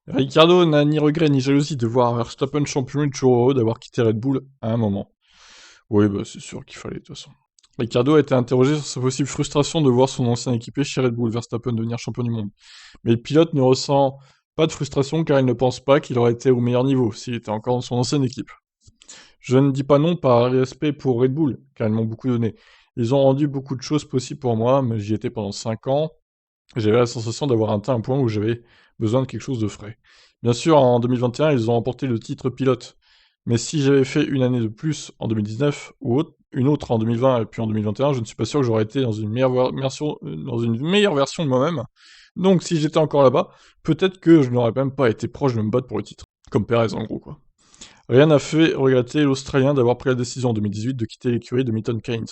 Ricardo n'a ni regret ni jalousie de voir Verstappen champion et toujours heureux d'avoir quitté Red Bull à un moment. Oui, bah c'est sûr qu'il fallait de toute façon. Ricardo a été interrogé sur sa possible frustration de voir son ancien équipier chez Red Bull, Verstappen, devenir champion du monde. Mais le pilote ne ressent pas de frustration car il ne pense pas qu'il aurait été au meilleur niveau s'il était encore dans son ancienne équipe. Je ne dis pas non par respect pour Red Bull, car ils m'ont beaucoup donné. Ils ont rendu beaucoup de choses possibles pour moi, mais j'y étais pendant 5 ans. J'avais la sensation d'avoir atteint un point où j'avais besoin de quelque chose de frais. Bien sûr, en 2021, ils ont remporté le titre pilote. Mais si j'avais fait une année de plus en 2019 ou une autre en 2020 et puis en 2021, je ne suis pas sûr que j'aurais été dans une meilleure version de moi-même. Donc si j'étais encore là-bas, peut-être que je n'aurais même pas été proche de me battre pour le titre. Comme Perez en gros quoi. Rien n'a fait regretter l'Australien d'avoir pris la décision en 2018 de quitter l'écurie de Milton Keynes.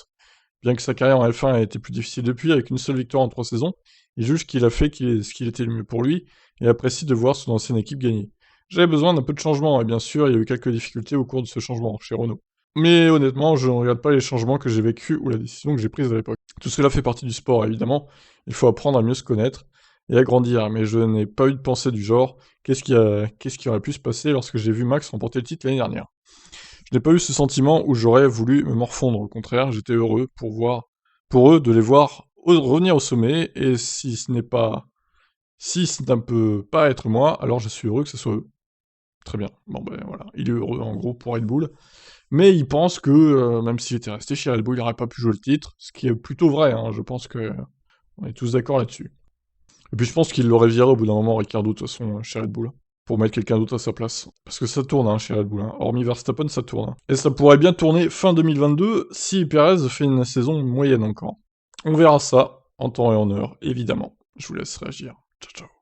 Bien que sa carrière en F1 ait été plus difficile depuis, avec une seule victoire en 3 saisons, il juge qu'il a fait ce qu'il était le mieux pour lui, et apprécie de voir son ancienne équipe gagner. J'avais besoin d'un peu de changement, et bien sûr, il y a eu quelques difficultés au cours de ce changement, chez Renault. Mais honnêtement, je ne regarde pas les changements que j'ai vécus ou la décision que j'ai prise à l'époque. Tout cela fait partie du sport, évidemment. Il faut apprendre à mieux se connaître et à grandir, mais je n'ai pas eu de pensée du genre qu'est-ce qui aurait pu se passer lorsque j'ai vu Max remporter le titre l'année dernière. Je n'ai pas eu ce sentiment où j'aurais voulu me morfondre, au contraire, j'étais heureux pour eux de les voir revenir au sommet, et si ça ne peut pas être moi, alors je suis heureux que ce soit eux. Très bien. Bon ben voilà, il est heureux en gros pour Red Bull, mais il pense que même s'il était resté chez Red Bull, il n'aurait pas pu jouer le titre, ce qui est plutôt vrai, hein, je pense que on est tous d'accord là-dessus. Et puis je pense qu'il l'aurait viré au bout d'un moment, Ricardo, de toute façon, chez Red Bull, pour mettre quelqu'un d'autre à sa place. Parce que ça tourne, hein, chez Red Bull, hein. Hormis Verstappen, ça tourne, hein. Et ça pourrait bien tourner fin 2022 si Perez fait une saison moyenne encore. On verra ça, en temps et en heure, évidemment. Je vous laisse réagir. Ciao, ciao.